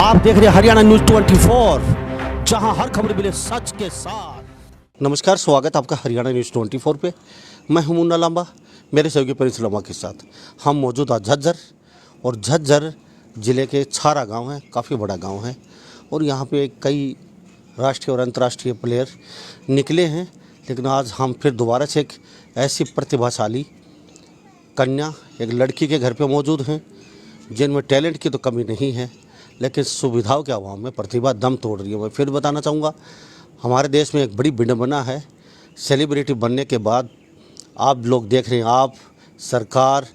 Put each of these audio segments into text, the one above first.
आप देख रहे हैं हरियाणा न्यूज 24, जहां हर खबर मिले सच के साथ। नमस्कार, स्वागत आपका हरियाणा न्यूज 24 पे। मैं हूं मुन्ना लांबा, मेरे सहयोगी प्रिंस लांबा के साथ हम मौजूद आज झज्जर। और झज्जर ज़िले के छारा गांव है, काफ़ी बड़ा गांव है। और यहां पे कई राष्ट्रीय और अंतर्राष्ट्रीय प्लेयर निकले हैं। लेकिन आज हम फिर दोबारा से एक ऐसी प्रतिभाशाली कन्या, एक लड़की के घर पे मौजूद हैं जिनमें टैलेंट की तो कमी नहीं है, लेकिन सुविधाओं के अभाव में प्रतिभा दम तोड़ रही है। मैं फिर बताना चाहूँगा, हमारे देश में एक बड़ी विडंबना है। सेलिब्रिटी बनने के बाद आप लोग देख रहे हैं, आप सरकार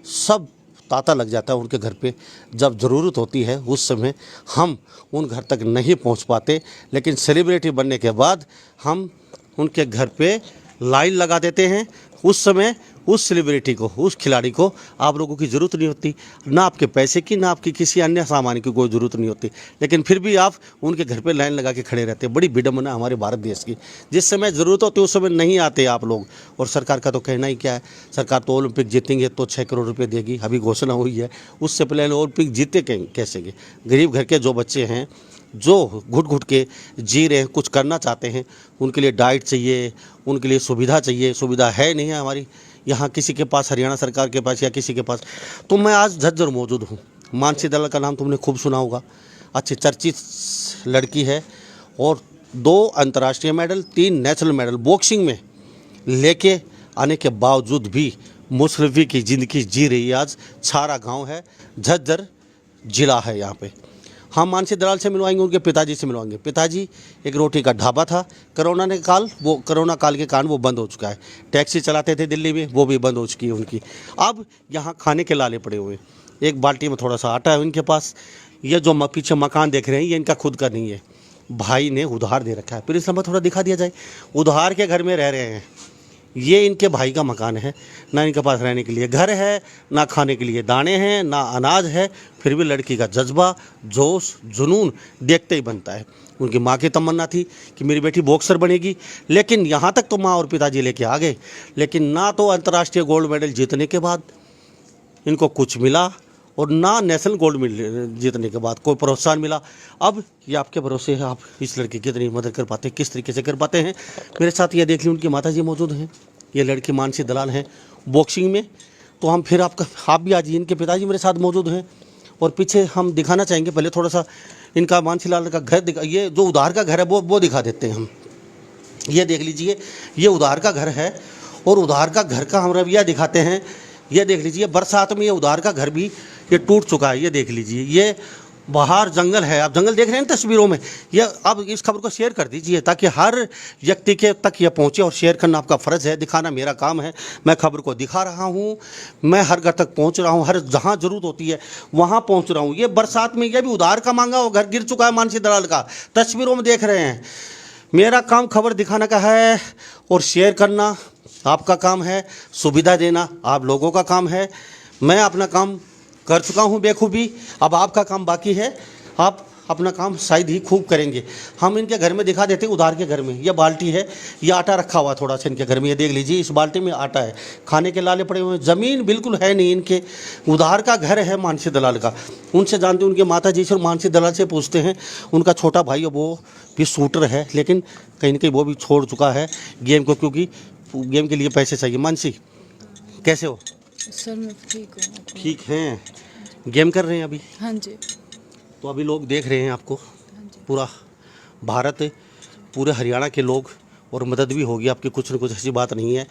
सब तांता लग जाता है उनके घर पे। जब ज़रूरत होती है उस समय हम उन घर तक नहीं पहुंच पाते, लेकिन सेलिब्रिटी बनने के बाद हम उनके घर पे लाइन लगा देते हैं। उस समय उस सेलिब्रिटी को, उस खिलाड़ी को आप लोगों की ज़रूरत नहीं होती, ना आपके पैसे की, ना आपकी किसी अन्य सामान की कोई ज़रूरत नहीं होती, लेकिन फिर भी आप उनके घर पे लाइन लगा के खड़े रहते हैं। बड़ी विडंबना हमारे भारत देश की। जिस समय ज़रूरत होती है उस समय नहीं आते आप लोग। और सरकार का तो कहना ही क्या है, सरकार तो ओलंपिक जीतेंगे तो 6 करोड़ रुपये देगी, अभी घोषणा हुई है। उससे पहले ओलंपिक जीते कैसे गए? गरीब घर के जो बच्चे हैं, जो घुट घुट के जी रहे हैं, कुछ करना चाहते हैं, उनके लिए डाइट चाहिए, उनके लिए सुविधा चाहिए। सुविधा है नहीं है हमारी यहाँ किसी के पास, हरियाणा सरकार के पास या किसी के पास। तो मैं आज झज्जर मौजूद हूँ। मानसी दलाल का नाम तुमने खूब सुना होगा, अच्छी चर्चित लड़की है। और 2 अंतर्राष्ट्रीय मेडल, 3 नेशनल मेडल बॉक्सिंग में लेके आने के बावजूद भी मुशर्रफी की ज़िंदगी जी रही है। आज छारा गांव है, झज्जर जिला है। यहाँ पे हम मानसी दलाल से मिलवाएंगे, उनके पिताजी से मिलवाएंगे। पिताजी एक रोटी का ढाबा था, कोरोना काल के कारण वो बंद हो चुका है। टैक्सी चलाते थे दिल्ली में, वो भी बंद हो चुकी है उनकी। अब यहाँ खाने के लाले पड़े हुए। एक बाल्टी में थोड़ा सा आटा है उनके पास। ये जो पीछे मकान देख रहे हैं, ये इनका खुद का नहीं है, भाई ने उधार दे रखा है। फिर इस नंबर थोड़ा दिखा दिया जाए। उधार के घर में रह रहे हैं। ये इनके भाई का मकान है, ना इनके पास रहने के लिए घर है, ना खाने के लिए दाने हैं, ना अनाज है। फिर भी लड़की का जज्बा, जोश, जुनून देखते ही बनता है। उनकी माँ की तमन्ना थी कि मेरी बेटी बॉक्सर बनेगी, लेकिन यहाँ तक तो माँ और पिताजी लेके आ गए। लेकिन ना तो अंतर्राष्ट्रीय गोल्ड मेडल जीतने के बाद इनको कुछ मिला, और ना नेशनल गोल्ड मेडल जीतने के बाद कोई प्रोत्साहन मिला। अब ये आपके भरोसे है, आप इस लड़की की कितनी मदद कर पाते हैं, किस तरीके से कर पाते हैं। मेरे साथ ये देख ली, उनकी माताजी मौजूद हैं। ये लड़की मानसी दलाल हैं बॉक्सिंग में। तो हम फिर आप भी आ जाइए। इनके पिताजी मेरे साथ मौजूद हैं। और पीछे हम दिखाना चाहेंगे, पहले थोड़ा सा इनका मानसी लाल का घर ये जो उधार का घर है वो दिखा देते हैं हम। ये देख लीजिए, ये उधार का घर है। और उधार का घर का हम रवैया दिखाते हैं। ये देख लीजिए, बरसात में ये उधार का घर भी ये टूट चुका है। ये देख लीजिए, ये बाहर जंगल है, आप जंगल देख रहे हैं तस्वीरों में। ये अब इस खबर को शेयर कर दीजिए ताकि हर व्यक्ति के तक ये पहुंचे। और शेयर करना आपका फ़र्ज़ है, दिखाना मेरा काम है। मैं खबर को दिखा रहा हूं, मैं हर घर तक पहुंच रहा हूं, हर जहां ज़रूरत होती है वहां पहुंच रहा हूं। ये बरसात में ये भी उधार का मांगा वो घर गिर चुका है मानसी दलाल का, तस्वीरों में देख रहे हैं। मेरा काम खबर दिखाने का है और शेयर करना आपका काम है, सुविधा देना आप लोगों का काम है। मैं अपना काम कर चुका हूं बेखूबी, अब आपका काम बाकी है। आप अपना काम शायद ही खूब करेंगे। हम इनके घर में दिखा देते हैं, उधार के घर में ये बाल्टी है, ये आटा रखा हुआ थोड़ा सा इनके घर में। ये देख लीजिए, इस बाल्टी में आटा है, खाने के लाले पड़े हुए हैं। ज़मीन बिल्कुल है नहीं इनके, उधार का घर है मानसी दलाल का। उनसे जानते, उनके माता जी से और मानसी दलाल से पूछते हैं। उनका छोटा भाई वो भी शूटर है, लेकिन कहीं ना कहीं वो भी छोड़ चुका है गेम को, क्योंकि गेम के लिए पैसे चाहिए। मानसी कैसे हो? सर मैं ठीक हूँ। ठीक हैं, गेम कर रहे हैं अभी? हाँ जी। तो अभी लोग देख रहे हैं आपको, हाँ जी। पूरा भारत, पूरे हरियाणा के लोग, और मदद भी होगी आपकी, कुछ न कुछ, ऐसी बात नहीं है।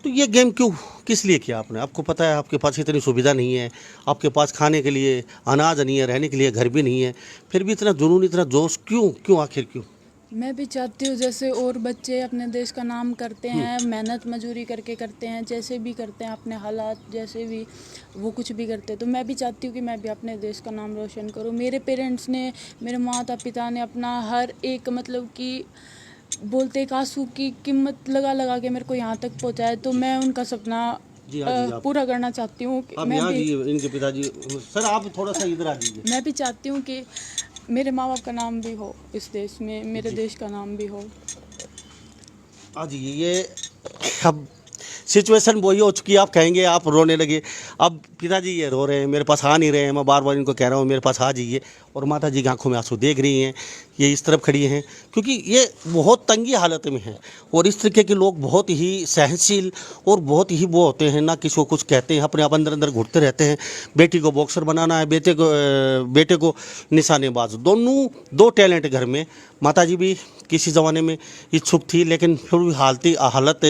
तो ये गेम क्यों, किस लिए किया आपने? आपको पता है आपके पास इतनी सुविधा नहीं है, आपके पास खाने के लिए अनाज नहीं है, रहने के लिए घर भी नहीं है, फिर भी इतना जुनून, इतना जोश क्यों आखिर क्यों? मैं भी चाहती हूँ जैसे और बच्चे अपने देश का नाम करते हैं, मेहनत मजूरी करके करते हैं, जैसे भी करते हैं, अपने हालात जैसे भी वो कुछ भी करते हैं, तो मैं भी चाहती हूँ कि मैं भी अपने देश का नाम रोशन करूँ। मेरे पेरेंट्स ने, मेरे माता पिता ने अपना हर एक मतलब कि बोलते एक आंसू की कीमत लगा लगा के मेरे को यहाँ तक पहुँचाया। तो मैं उनका सपना पूरा करना चाहती हूँ। मैं भी, इनके पिताजी, सर आप थोड़ा सा इधर आ दीजिए। मैं भी चाहती हूँ कि मेरे माँ बाप का नाम भी हो इस देश में, मेरे देश का नाम भी हो। हाँ जी, ये अब सिचुएशन वही हो चुकी है, आप कहेंगे आप रोने लगे। अब पिताजी ये रो रहे हैं, मेरे पास आ नहीं रहे हैं, मैं बार बार इनको कह रहा हूँ मेरे पास आ जाइए, और माता जी की आंखों में आंसू देख रही हैं, ये इस तरफ खड़ी हैं, क्योंकि ये बहुत तंगी हालत में हैं। और इस तरीके के लोग बहुत ही सहनशील और बहुत ही वो होते हैं, ना किसी को कुछ कहते हैं, अपने आप अंदर अंदर घुटते रहते हैं। बेटी को बॉक्सर बनाना है, बेटे को निशानेबाज, दोनों दो टैलेंट घर में। माता जी भी किसी ज़माने में इच्छुक थी, लेकिन फिर भी हालत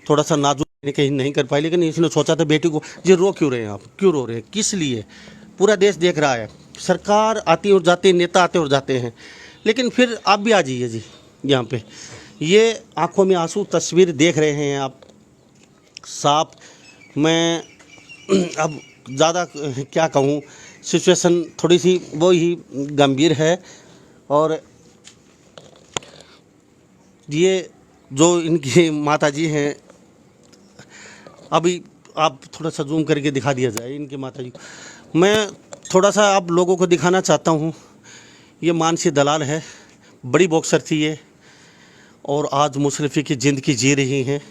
थोड़ा सा नाजुक कहीं नहीं कर पाई। लेकिन इसने सोचा था बेटी को, ये रो क्यों रहे हैं आप, क्यों रो रहे हैं, किस लिए, पूरा देश देख रहा है, सरकार आती और जाती है, नेता आते और जाते हैं, लेकिन फिर आप भी आ जाइए जी यहाँ पे। ये आंखों में आंसू तस्वीर देख रहे हैं आप साफ। मैं अब ज़्यादा क्या कहूँ, सिचुएशन थोड़ी सी वो ही गंभीर है। और ये जो इनकी माता जी हैं, अभी आप थोड़ा सा जूम करके दिखा दिया जाए इनकी माता जी को। मैं थोड़ा सा आप लोगों को दिखाना चाहता हूँ। ये मानसी दलाल है, बड़ी बॉक्सर थी ये, और आज मुशर्रफी की ज़िंदगी जी रही हैं।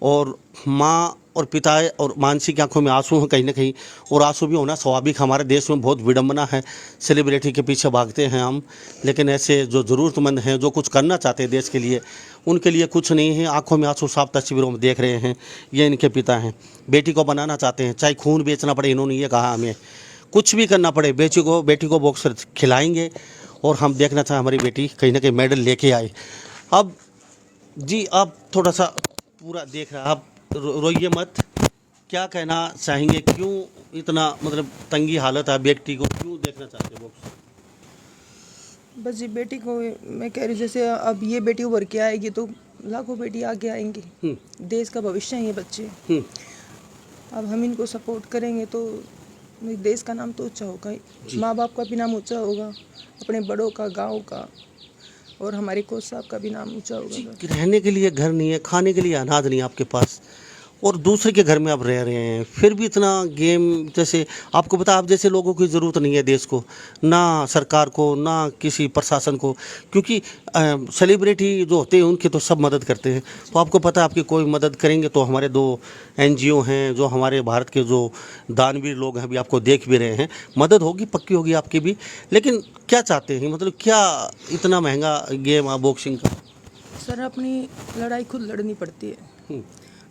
और माँ और पिता और मानसी की आंखों में आंसू हैं कहीं ना कहीं, और आंसू भी होना स्वाभाविक। हमारे देश में बहुत विडंबना है, सेलिब्रिटी के पीछे भागते हैं हम, लेकिन ऐसे जो ज़रूरतमंद हैं, जो कुछ करना चाहते हैं देश के लिए, उनके लिए कुछ नहीं है। आंखों में आंसू साफ तस्वीरों में देख रहे हैं। ये इनके पिता हैं, बेटी को बनाना चाहते हैं, चाहे खून बेचना पड़े, इन्होंने ये कहा हमें कुछ भी करना पड़े, बेटी को बॉक्सर खिलाएंगे, और हम देखना चाहें हमारी बेटी कहीं ना कहीं मेडल लेके आए। अब जी आप थोड़ा सा पूरा देख रहा, आप रोइए मत, क्या कहना चाहेंगे, क्यों इतना मतलब तंगी हालत है, बेटी को क्यों देखना चाहते हो? बस जी बेटी को मैं कह रही हूँ, जैसे अब ये बेटी उभर के आएगी तो लाखों बेटी आगे आएंगी। देश का भविष्य है ये बच्चे। अब हम इनको सपोर्ट करेंगे तो देश का नाम तो ऊंचा होगा ही, माँ बाप का भी नाम ऊंचा होगा, अपने बड़ों का, गांव का, और हमारे कोच साहब का भी नाम ऊंचा होगा। रहने के लिए घर नहीं है, खाने के लिए अनाज नहीं है आपके पास, और दूसरे के घर में आप रह रहे हैं, फिर भी इतना गेम, जैसे आपको पता, आप जैसे लोगों की ज़रूरत नहीं है देश को, ना सरकार को, ना किसी प्रशासन को, क्योंकि सेलिब्रिटी जो होते हैं उनकी तो सब मदद करते हैं। तो आपको पता है आपकी कोई मदद करेंगे तो हमारे 2 NGO हैं, जो हमारे भारत के जो दानवीर लोग हैं, अभी आपको देख भी रहे हैं, मदद होगी, पक्की होगी आपकी भी। लेकिन क्या चाहते हैं, मतलब क्या इतना महंगा गेम है बॉक्सिंग का? सर अपनी लड़ाई खुद लड़नी पड़ती है,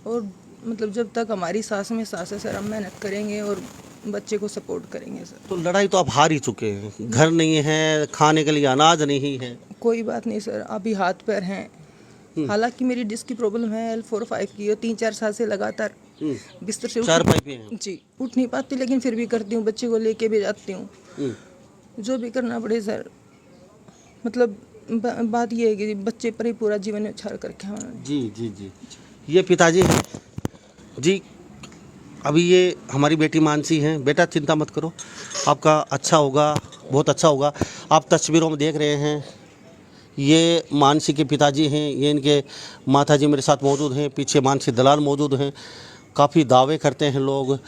और मतलब जब तक हमारी सांस में सांस है सर, हम मेहनत करेंगे और बच्चे को सपोर्ट करेंगे सर। तो लड़ाई तो आप हार ही चुके हैं, घर नहीं है, खाने के लिए अनाज नहीं है। कोई बात नहीं सर, अभी हाथ पैर हैं। हालांकि मेरी डिस्क की प्रॉब्लम है, L4-5 की, और 3-4 साल से लगातार बिस्तर से चार पाइपें हैं। जी उठ नहीं पाती, लेकिन फिर भी करती हूँ, बच्चे को लेके भी जाती हूँ, जो भी करना पड़े सर। मतलब बात ये है कि बच्चे पर ही पूरा जीवन उछाल करके उन्होंने। जी जी जी, ये पिताजी हैं जी। अभी ये हमारी बेटी मानसी हैं। बेटा चिंता मत करो, आपका अच्छा होगा, बहुत अच्छा होगा। आप तस्वीरों में देख रहे हैं, ये मानसी के पिताजी हैं, ये इनके माताजी मेरे साथ मौजूद हैं, पीछे मानसी दलाल मौजूद हैं। काफ़ी दावे करते हैं लोग,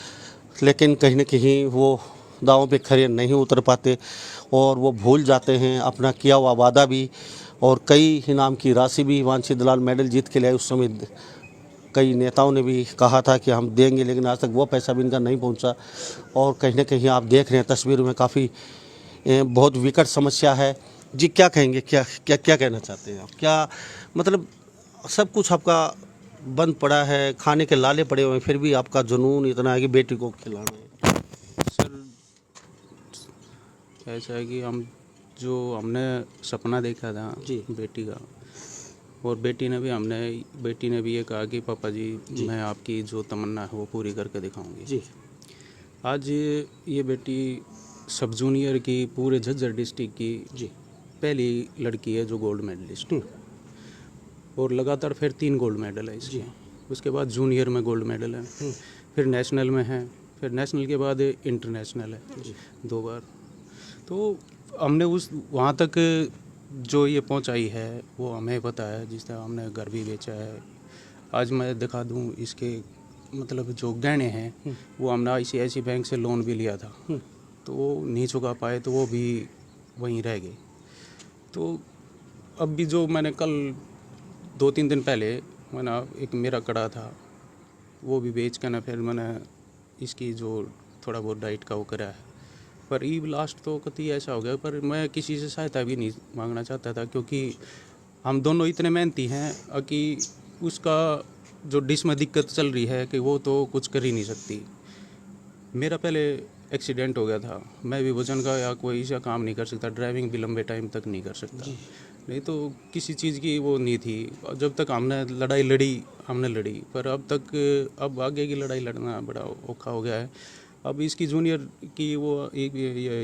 लेकिन कहीं न कहीं वो दावों पे खरे नहीं उतर पाते, और वो भूल जाते हैं अपना किया हुआ वादा भी, और कई इनाम की राशि भी। मानसी दलाल मेडल जीत के लिए उस समय कई नेताओं ने भी कहा था कि हम देंगे, लेकिन आज तक वो पैसा भी इनका नहीं पहुंचा। और कहीं ना कहीं आप देख रहे हैं तस्वीर में, काफ़ी बहुत विकट समस्या है जी। क्या कहेंगे, क्या क्या क्या कहना चाहते हैं आप? क्या मतलब सब कुछ आपका बंद पड़ा है, खाने के लाले पड़े हुए हैं, फिर भी आपका जुनून इतना है कि बेटी को खिलाना है? सर ऐसा है कि हमने सपना देखा था जी। बेटी का, और बेटी ने भी ये कहा कि पापा जी मैं आपकी जो तमन्ना है वो पूरी करके दिखाऊंगी जी। आज ये बेटी सब जूनियर की पूरे झज्जर डिस्ट्रिक्ट की जी। पहली लड़की है जो गोल्ड मेडलिस्ट, और लगातार फिर 3 गोल्ड मेडल है इसके। उसके बाद जूनियर में गोल्ड मेडल है, फिर नेशनल में है, फिर नेशनल के बाद इंटरनेशनल है 2 बार। तो हमने वहाँ तक जो ये पहुँचाई है वो हमें पता है, जिस तरह हमने घर भी बेचा है। आज मैं दिखा दूँ इसके मतलब जो गहने हैं वो हमने ICICI बैंक से लोन भी लिया था, तो वो नहीं चुका पाए, तो वो भी वहीं रह गए। तो अब भी जो मैंने कल 2-3 दिन पहले मैंने एक मेरा कड़ा था वो भी बेच कर ना फिर मैंने इसकी जो थोड़ा बहुत डाइट का वो करा है। पर ई लास्ट तो कभी ऐसा हो गया, पर मैं किसी से सहायता भी नहीं मांगना चाहता था, क्योंकि हम दोनों इतने मेहनती हैं कि उसका जो डिश में दिक्कत चल रही है कि वो तो कुछ कर ही नहीं सकती। मेरा पहले एक्सीडेंट हो गया था, मैं भी वजन का या कोई ऐसा काम नहीं कर सकता, ड्राइविंग भी लंबे टाइम तक नहीं कर सकता, नहीं तो किसी चीज़ की वो नहीं थी। और जब तक हमने लड़ाई लड़ी हमने लड़ी, पर अब आगे की लड़ाई लड़ना बड़ा औखा हो गया है। अब इसकी जूनियर की वो एक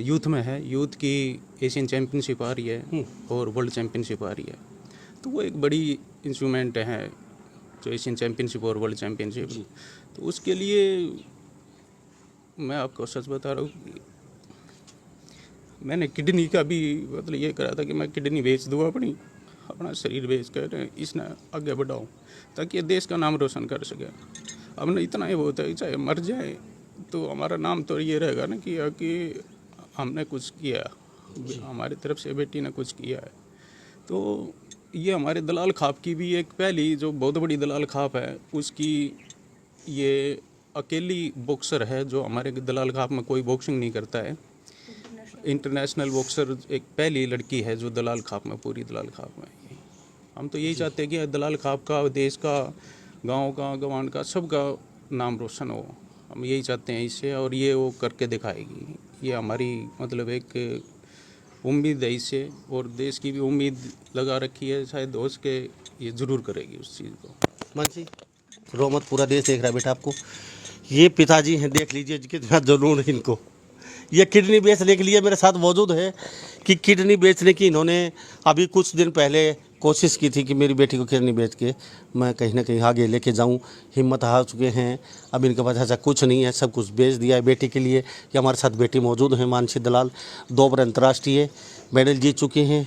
यूथ में है, यूथ की एशियन चैम्पियनशिप आ रही है और वर्ल्ड चैम्पियनशिप आ रही है, तो वो एक बड़ी इंस्ट्रूमेंट है जो एशियन चैम्पियनशिप और वर्ल्ड चैम्पियनशिप। तो उसके लिए मैं आपको सच बता रहा हूँ, मैंने किडनी का भी मतलब ये करा था कि मैं किडनी बेच दूँ, अपना शरीर बेच कर इसने आगे बढ़ाऊँ ताकि ये देश का नाम रोशन कर सके। अब ना इतना ही होता है, चाहे मर जाए तो हमारा नाम तो ये रहेगा ना कि हमने कुछ किया, हमारी तरफ से बेटी ने कुछ किया है। तो ये हमारे दलाल खाप की भी एक पहली जो बहुत बड़ी दलाल खाप है, उसकी ये अकेली बॉक्सर है जो हमारे दलाल खाप में कोई बॉक्सिंग नहीं करता है। इंटरनेशनल बॉक्सर एक पहली लड़की है जो दलाल खाप में, पूरी दलाल खाप में। हम तो यही चाहते हैं कि दलाल खाप का, देश का, गांव का, गवांड का, सबका नाम रोशन हो। हम यही चाहते हैं इससे, और ये वो करके दिखाएगी। ये हमारी मतलब एक उम्मीद है इससे, और देश की भी उम्मीद लगा रखी है, शायद दोस्त के ये ज़रूर करेगी उस चीज़ को। मानसी, रो मत, पूरा देश देख रहा है बेटा आपको। ये पिताजी हैं, देख लीजिए कितना जुनून है इनको। ये किडनी बेचने के लिए मेरे साथ मौजूद है कि किडनी बेचने की इन्होंने अभी कुछ दिन पहले कोशिश की थी कि मेरी बेटी को किडनी बेच के मैं कहीं ना कहीं आगे लेके जाऊं। हिम्मत हार चुके हैं, अब इनके पास ऐसा कुछ नहीं है, सब कुछ बेच दिया है बेटी के लिए। ये हमारे साथ बेटी मौजूद हैं, मानसी दलाल, 2 बार अंतर्राष्ट्रीय मेडल जीत चुकी हैं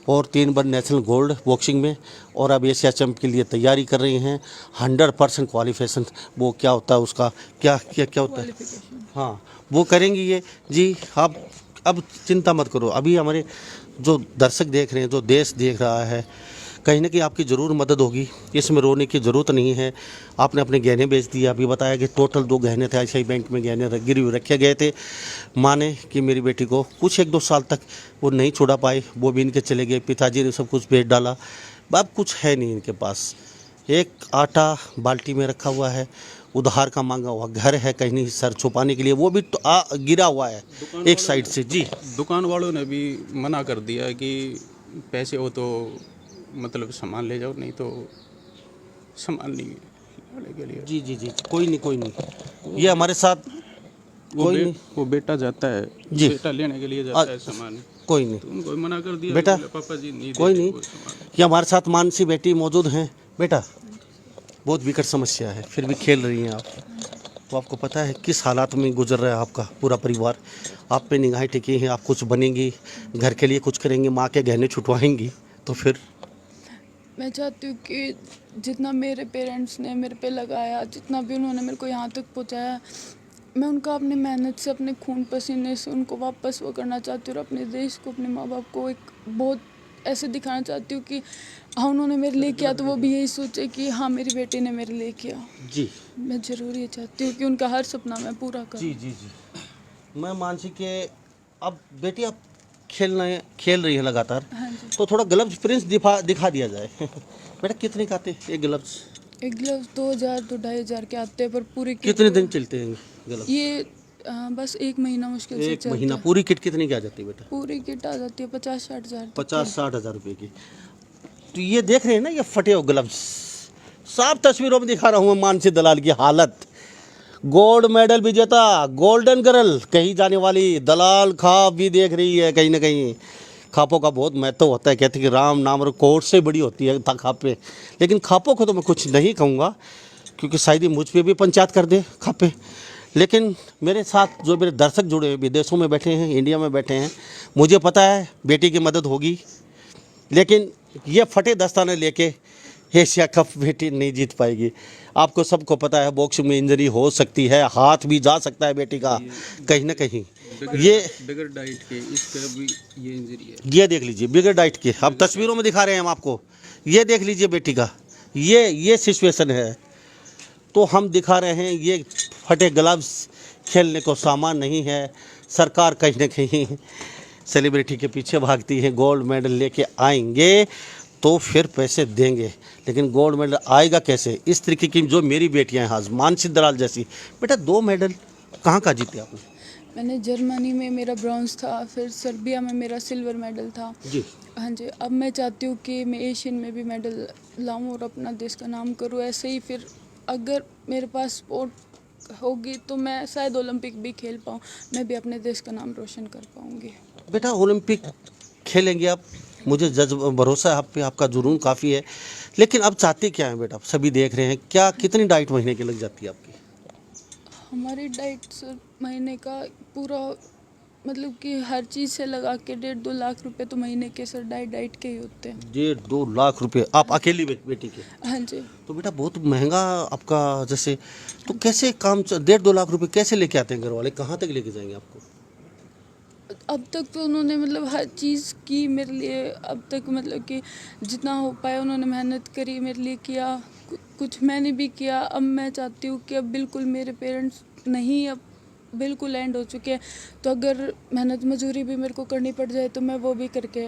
और 3 बार नेशनल गोल्ड बॉक्सिंग में, और अब एशिया चैंप के लिए तैयारी कर रही हैं। 100% क्वालिफिकेशन, वो क्या होता है उसका, क्या होता है, हाँ वो करेंगी ये जी। आप अब चिंता मत करो, अभी हमारे जो दर्शक देख रहे हैं, जो देश देख रहा है, कहीं ना कहीं आपकी ज़रूर मदद होगी, इसमें रोने की ज़रूरत नहीं है। आपने अपने गहने बेच दिए, अभी बताया कि टोटल 2 गहने थे ICICI बैंक में, गहने गिरवी रखे गए थे। माने कि मेरी बेटी को कुछ 1-2 साल तक वो नहीं छुड़ा पाए, वो भी इनके चले गए, पिताजी ने सब कुछ बेच डाला। अब कुछ है नहीं इनके पास, एक आटा बाल्टी में रखा हुआ है, उधार का मांगा हुआ घर है कहीं नहीं सर छुपाने के लिए, वो भी तो गिरा हुआ है एक साइड से जी। दुकान वालों ने भी मना कर दिया कि पैसे हो तो मतलब सामान ले जाओ, नहीं तो सामान नहीं लेने के लिए। जी जी जी, कोई नहीं, ये हमारे साथ वो बेटा जाता है जी, बेटा लेने के लिए जाता है सामान, कोई नहीं, तो उनको मना कर दिया बेटा पापा जी नहीं कोई देते नहीं। वो सामान। ये हमारे साथ मानसी बेटी मौजूद हैं। बेटा बहुत विकट समस्या है, फिर भी खेल रही हैं आप, तो आपको पता है किस हालात में गुजर रहा है आपका पूरा परिवार। आप पे निगाहें टिकी हैं, आप कुछ बनेंगी, घर के लिए कुछ करेंगी, माँ के गहने छुटवाएंगी, तो फिर मैं चाहती हूँ कि जितना मेरे पेरेंट्स ने मेरे पे लगाया, जितना भी उन्होंने मेरे को यहाँ तक पहुँचाया, मैं उनका अपनी मेहनत से, अपने खून पसीने से उनको वापस वो करना चाहती हूँ, और अपने देश को, अपने माँ बाप को एक बहुत ऐसे दिखाना चाहती हूँ कि हाँ उन्होंने मेरे लिए किया, तो वो भी यही सोचे कि हाँ मेरी बेटी ने मेरे लिए किया जी। मैं ज़रूर ये चाहती हूँ कि उनका हर सपना मैं पूरा करूँ। जी जी जी, मैं मानसी के, अब बेटी आप खेल रही है लगातार, हाँ जी। तो थोड़ा ग्लव्स प्रिंस दिखा दिया जाए। बेटा कितने का आते हैं ये ग्लव्स? एक ग्लव्स 2000 तो 2500 के आते हैं, पर पूरी किट कितने दिन चलते हैं ग्लव्स? ये बस 1 महीना मुश्किल से 1 चलता महीना। है। पूरी किट कितने की आ जाती है बेटा? पूरी किट आ जाती है 50-60 हज़ार तक की। 50-60 हज़ार रुपये की। तो ये देख रहे हैं ना, ये फटे हुए ग्लव्स, साफ तस्वीरों में दिखा रहा हूँ मैं मानसी दलाल की हालत। गोल्ड मेडल विजेता, गोल्डन गर्ल कही जाने वाली दलाल खाप भी देख रही है। कहीं ना कहीं खापों का बहुत महत्व होता है, कहते हैं कि राम नाम और कोर्ट से बड़ी होती है खापे, लेकिन खापों को तो मैं कुछ नहीं कहूँगा, क्योंकि शायद ही मुझ पे भी पंचायत कर दे खापे। लेकिन मेरे साथ जो मेरे दर्शक जुड़े हैं, विदेशों में बैठे हैं, इंडिया में बैठे हैं, मुझे पता है बेटी की मदद होगी, लेकिन ये फटे दस्ताने लेके एशिया कप बेटी नहीं जीत पाएगी। आपको सबको पता है बॉक्सिंग में इंजरी हो सकती है, हाथ भी जा सकता है बेटी का कहीं ना कहीं। ये बगैर डाइट के इसका भी ये इंजरी है। ये देख लीजिए बगैर डाइट के, अब तस्वीरों में दिखा रहे हैं हम आपको, ये देख लीजिए बेटी का, ये सिचुएशन है। तो हम दिखा रहे हैं ये फटे ग्लव्स खेलने को सामान नहीं है। सरकार कहीं ना कहीं सेलिब्रिटी के पीछे भागती है, गोल्ड मेडल लेके आएंगे तो फिर पैसे देंगे, लेकिन गोल्ड मेडल आएगा कैसे? इस तरीके की जो मेरी बेटियां हैं, आज मानसी दलाल जैसी बेटा 2 मेडल कहाँ का जीते आपने? मैंने जर्मनी में मेरा ब्रॉन्ज था, फिर सर्बिया में मेरा सिल्वर मेडल था जी। हाँ जी। अब मैं चाहती हूँ कि मैं एशियन में भी मेडल लाऊं और अपना देश का नाम करूँ। ऐसे ही फिर अगर मेरे पास स्पोर्ट होगी तो मैं शायद ओलंपिक भी खेल पाऊँ, मैं भी अपने देश का नाम रोशन कर पाऊँगी। बेटा ओलंपिक खेलेंगे आप, मुझे भरोसा है आप पे, आपका जुनून काफ़ी है, लेकिन अब चाहते क्या हैं बेटा? सभी देख रहे हैं, क्या कितनी डाइट महीने की लग जाती है आपकी? हमारी डाइट सर महीने का पूरा मतलब कि हर चीज़ से लगा के 1.5-2 लाख रुपए तो महीने के सर डाइट के ही होते हैं। 1.5-2 लाख रुपए आप अकेली बेटी के? हाँ जी। तो बेटा बहुत महंगा आपका जैसे, तो कैसे काम 1.5-2 लाख रुपए कैसे लेके आते हैं घर वाले? कहाँ तक लेके जाएंगे आपको? अब तक तो उन्होंने मतलब हर चीज़ की मेरे लिए, अब तक मतलब कि जितना हो पाया उन्होंने मेहनत करी मेरे लिए, किया कुछ मैंने भी किया। अब मैं चाहती हूँ कि अब बिल्कुल मेरे पेरेंट्स नहीं, अब बिल्कुल एंड हो चुके हैं, तो अगर मेहनत मजदूरी भी मेरे को करनी पड़ जाए तो मैं वो भी करके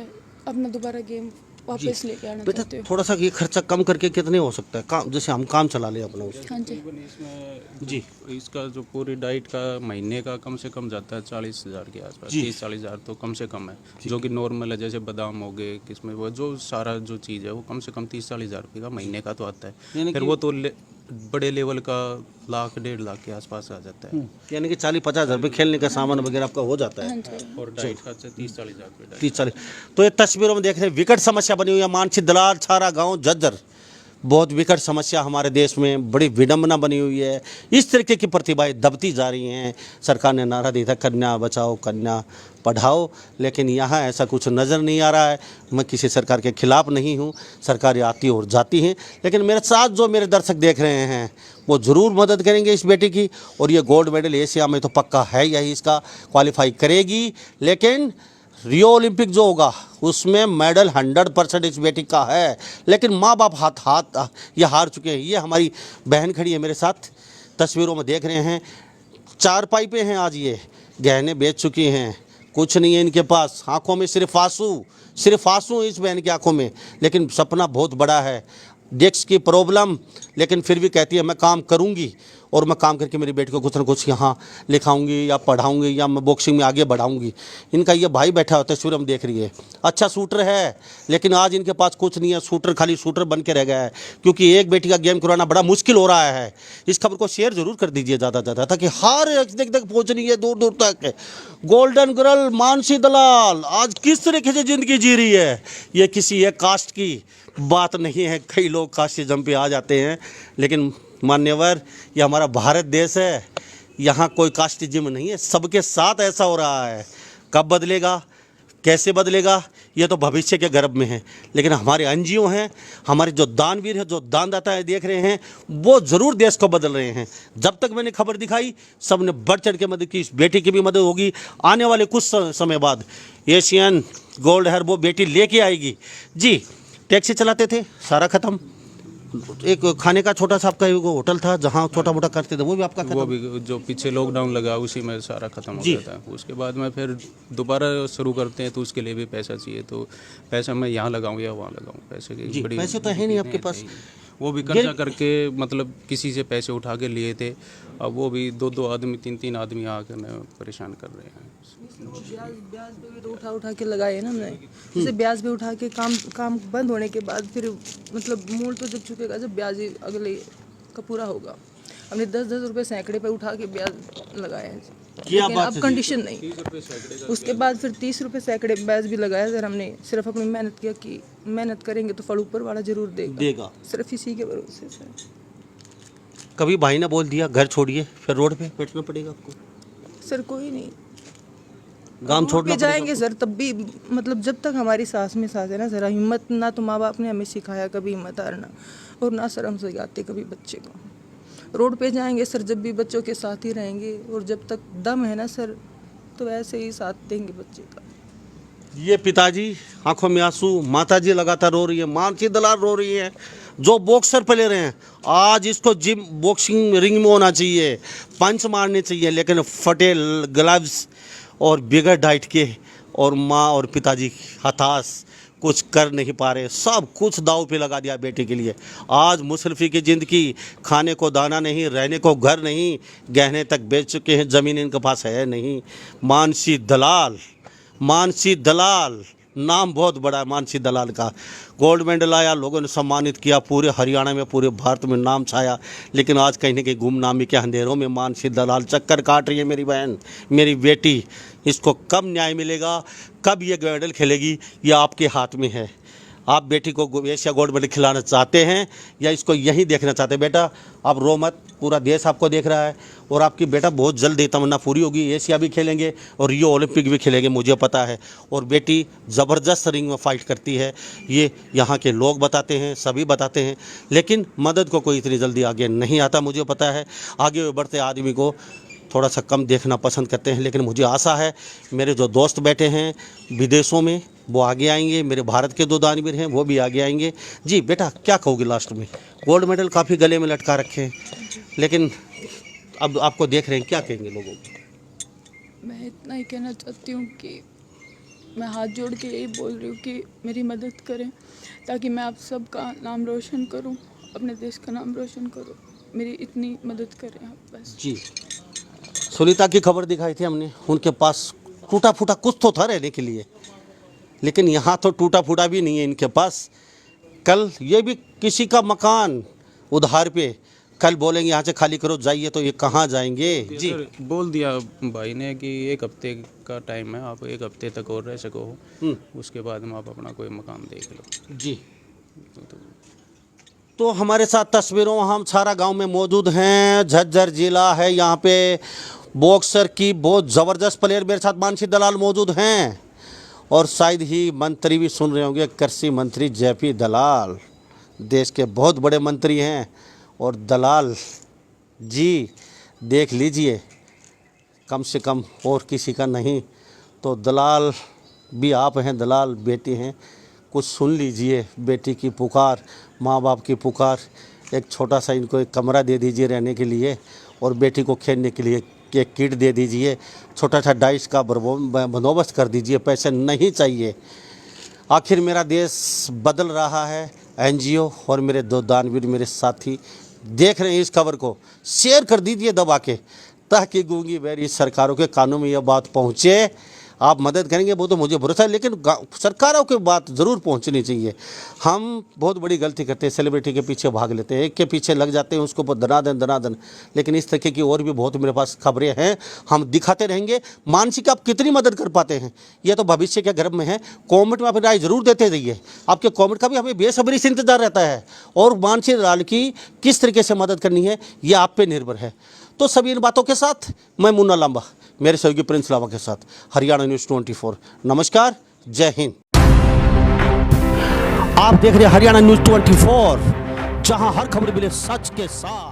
अपना दोबारा गेम वापस लेके आना बेटा चाहती हूँ। थोड़ा सा ये खर्चा कम करके कितने हो सकता है काम, जैसे हम काम चला लें अपना उससे? हाँ जी। इसमें जी। इसका जो पूरी डाइट का महीने का कम से कम जाता है 40,000 के आसपास, जी। 30-40,000 तो कम से कम है, जो कि नॉर्मल है। जैसे बादाम हो गए, किसमें वो जो सारा जो चीज़ है वो कम से कम 30-40,000 रुपये का महीने का तो आता यानी है। फिर कि- वो तो बड़े लेवल का 1-1.5 लाख के आसपास आ जाता है। यानी कि 40-50 हज़ार रुपये खेलने का सामान वगैरह आपका हो जाता हाँ है। जी। और डाइट का 30-40,000 रुपये। 30-40। तो ये तस्वीरों में देख रहे हैं विकट समस्या बनी हुई है। मानसी दलाल, छारा गांव, झज्जर, बहुत विकट समस्या हमारे देश में, बड़ी विडंबना बनी हुई है। इस तरीके की प्रतिभाएं दबती जा रही हैं। सरकार ने नारा दिया था कन्या बचाओ कन्या पढ़ाओ, लेकिन यहाँ ऐसा कुछ नज़र नहीं आ रहा है। मैं किसी सरकार के खिलाफ नहीं हूँ, सरकारें आती और जाती हैं, लेकिन मेरे साथ जो मेरे दर्शक देख रहे हैं वो ज़रूर मदद करेंगे इस बेटी की। और ये गोल्ड मेडल एशिया में तो पक्का है, यही इसका क्वालिफाई करेगी, लेकिन रियो ओलंपिक जो होगा उसमें मेडल 100% इस बेटी का है। लेकिन माँ बाप हाथ ये हार चुके हैं। ये हमारी बहन खड़ी है मेरे साथ, तस्वीरों में देख रहे हैं, 4 पाइपें हैं आज, ये गहने बेच चुकी हैं, कुछ नहीं है इनके पास, आंखों में सिर्फ आंसू इस बहन की आंखों में, लेकिन सपना बहुत बड़ा है। डेस्क की प्रॉब्लम, लेकिन फिर भी कहती है मैं काम करूंगी और मैं काम करके मेरी बेटी को कुछ ना कुछ यहाँ लिखाऊंगी या पढ़ाऊंगी या मैं बॉक्सिंग में आगे बढ़ाऊंगी। इनका ये भाई बैठा होता है, तस्वीर हम देख रही है, अच्छा शूटर है, लेकिन आज इनके पास कुछ नहीं है, शूटर खाली शूटर बन के रह गया है, क्योंकि एक बेटी का गेम करवाना बड़ा मुश्किल हो रहा है। इस खबर को शेयर जरूर कर दीजिए ज़्यादा से ज़्यादा, ताकि हर एक तक पहुँचनी है, दूर दूर तक। गोल्डन गर्ल मानसी दलाल आज किस तरीके से ज़िंदगी जी रही है, ये किसी एक कास्ट की बात नहीं है। कई लोग कास्टिज्म पे आ जाते हैं, लेकिन मान्यवर ये हमारा भारत देश है, यहाँ कोई कास्टिज्म नहीं है, सबके साथ ऐसा हो रहा है। कब बदलेगा, कैसे बदलेगा, ये तो भविष्य के गर्भ में है। लेकिन हमारे एनजीओ हैं, हमारे जो दानवीर हैं, जो दानदाता है देख रहे हैं, वो ज़रूर देश को बदल रहे हैं। जब तक मैंने खबर दिखाई सब ने बढ़ चढ़ के मदद की, इस बेटी की भी मदद होगी। आने वाले कुछ समय बाद एशियन गोल्ड है वो बेटी लेके आएगी। जी, टैक्सी चलाते थे, सारा ख़त्म। एक खाने का छोटा सा आपका एक होटल था जहाँ छोटा मोटा करते थे, वो भी आपका वो खत्म? भी जो पीछे लॉकडाउन लगा उसी में सारा खत्म हो जी। गया था। उसके बाद में फिर दोबारा शुरू करते हैं तो उसके लिए भी पैसा चाहिए, तो पैसा मैं यहाँ लगाऊं या वहाँ लगाऊं, पैसे की जी, बड़ी पैसे तो है नहीं आपके पास। वो भी कर्जा करके मतलब किसी से पैसे उठा के लिए थे, अब वो भी 2-2 आदमी 3-3 आदमी आकर परेशान कर रहे हैं। ब्याज पे भी तो उठा के लगाए हैं ना हमने, जैसे ब्याज पे उठा के काम बंद होने के बाद फिर मतलब मूल तो जब चुकेगा जब ब्याज ही अगले का पूरा होगा। हमने 10-10 रुपये सैकड़े पे उठा के ब्याज लगाए हैं, लेकिन अब कंडीशन नहीं। उसके बाद फिर 30 रुपये सैकड़े ब्याज भी लगाया सर हमने, सिर्फ अपनी मेहनत किया कि मेहनत करेंगे तो फल ऊपर वाला जरूर देगा, सिर्फ इसी के भरोसे सर। कभी भाई ने बोल दिया घर छोड़िए, फिर रोड पे बैठना पड़ेगा आपको? सर कोई नहीं, गांव छोड़ना पे जाएंगे सर, तब भी मतलब जब तक हमारी सांस में सांस है ना सर, हिम्मत ना तो माँ बाप ने हमें सिखाया कभी हिम्मत हारना, और ना सर हम सिखाते कभी बच्चे को। रोड पे जाएंगे सर जब भी बच्चों के साथ ही रहेंगे, और जब तक दम है ना सर तो ऐसे ही साथ देंगे बच्चे का। ये पिताजी आंखों में आंसू, माताजी लगातार रो रही है, मानसी दलाल रो रही है। जो बॉक्सर प्लेयर हैं, आज इसको जिम बॉक्सिंग रिंग में होना चाहिए, पंच मारने चाहिए, लेकिन फटे ग्लव्स और बिगड़ डाइट के और माँ और पिताजी हताश कुछ कर नहीं पा रहे, सब कुछ दाव पे लगा दिया बेटे के लिए। आज मुसरफी की ज़िंदगी, खाने को दाना नहीं, रहने को घर नहीं, गहने तक बेच चुके हैं, ज़मीन इनके पास है नहीं। मानसी दलाल, मानसी दलाल नाम बहुत बड़ा है मानसी दलाल का। गोल्ड मेडल आया, लोगों ने सम्मानित किया, पूरे हरियाणा में पूरे भारत में नाम छाया, लेकिन आज कहीं ना कहीं गुमनामी के अंधेरों में मानसी दलाल चक्कर काट रही है। मेरी बहन, मेरी बेटी, इसको कब न्याय मिलेगा, कब ये मेडल खेलेगी, ये आपके हाथ में है। आप बेटी को एशिया गोल्ड मेडल खिलाना चाहते हैं या इसको यहीं देखना चाहते हैं? बेटा आप रो मत, पूरा देश आपको देख रहा है और आपकी बेटा बहुत जल्द ही तमन्ना पूरी होगी, एशिया भी खेलेंगे और रियो ओलंपिक भी खेलेंगे, मुझे पता है। और बेटी ज़बरदस्त रिंग में फाइट करती है, ये यहाँ के लोग बताते हैं, सभी बताते हैं, लेकिन मदद को कोई इतनी जल्दी आगे नहीं आता, मुझे पता है। आगे बढ़ते आदमी को थोड़ा सा कम देखना पसंद करते हैं, लेकिन मुझे आशा है मेरे जो दोस्त बैठे हैं विदेशों में वो आगे आएंगे, मेरे भारत के दो दानवीर हैं वो भी आगे आएंगे। जी बेटा क्या कहोगे लास्ट में? गोल्ड मेडल काफ़ी गले में लटका रखे हैं, लेकिन अब आपको देख रहे हैं, क्या कहेंगे लोगों को? मैं इतना ही कहना चाहती हूँ कि मैं हाथ जोड़ के यही बोल रही हूँ कि मेरी मदद करें ताकि मैं आप सबका नाम रोशन करूँ, अपने देश का नाम रोशन करूँ। मेरी इतनी मदद करें आप बस। जी सुनीता की खबर दिखाई थी हमने, उनके पास टूटा फूटा कुछ तो था रहने के लिए, लेकिन यहाँ तो टूटा फूटा भी नहीं है इनके पास। कल ये भी किसी का मकान उधार पे, कल बोलेंगे यहाँ से खाली करो जाइए, तो ये कहाँ जाएंगे? जी सर, बोल दिया भाई ने कि 1 हफ्ते का टाइम है, आप 1 हफ्ते तक और रह सको, उसके बाद में आप अपना कोई मकान देख लो। जी तो हमारे साथ तस्वीरों हम सारा गांव में मौजूद हैं, झज्जर जिला है, यहाँ पे बॉक्सर की बहुत ज़बरदस्त प्लेयर मेरे साथ मानसी दलाल मौजूद हैं, और शायद ही मंत्री भी सुन रहे होंगे, कृषि मंत्री जेपी दलाल, देश के बहुत बड़े मंत्री हैं। और दलाल जी देख लीजिए, कम से कम और किसी का नहीं तो दलाल भी आप हैं, दलाल बेटी हैं, कुछ सुन लीजिए बेटी की पुकार, माँ बाप की पुकार। एक छोटा सा इनको एक कमरा दे दीजिए रहने के लिए, और बेटी को खेलने के लिए एक किट दे दीजिए, छोटा सा डाइस का बंदोबस्त कर दीजिए, पैसे नहीं चाहिए। आखिर मेरा देश बदल रहा है। एनजीओ और मेरे दो दानवीर, मेरे साथी देख रहे हैं इस खबर को, शेयर कर दीजिए दबा के, ताकि गूंगी बहरी सरकारों के कानों में यह बात पहुँचे। आप मदद करेंगे वो तो मुझे भरोसा है, लेकिन सरकारों की बात ज़रूर पहुंचनी चाहिए। हम बहुत बड़ी गलती करते हैं, सेलिब्रिटी के पीछे भाग लेते हैं, एक के पीछे लग जाते हैं, उसको दनादन, लेकिन इस तरीके की और भी बहुत मेरे पास खबरें हैं, हम दिखाते रहेंगे। मानसिक आप कितनी मदद कर पाते हैं ये तो भविष्य के गर्भ में है। कॉमेंट में आप राय ज़रूर देते रहिए, आपके कॉमेंट का भी हमें बेसब्री से इंतजार रहता है, और मानसी दलाल की किस तरीके से मदद करनी है ये आप पे निर्भर है। तो सभी इन बातों के साथ मैं मुन्ना लांबा मेरे सहयोगी प्रिंस लांबा के साथ हरियाणा न्यूज़ 24। नमस्कार, जय हिंद। आप देख रहे हैं हरियाणा न्यूज़ 24, जहां हर खबर मिले सच के साथ।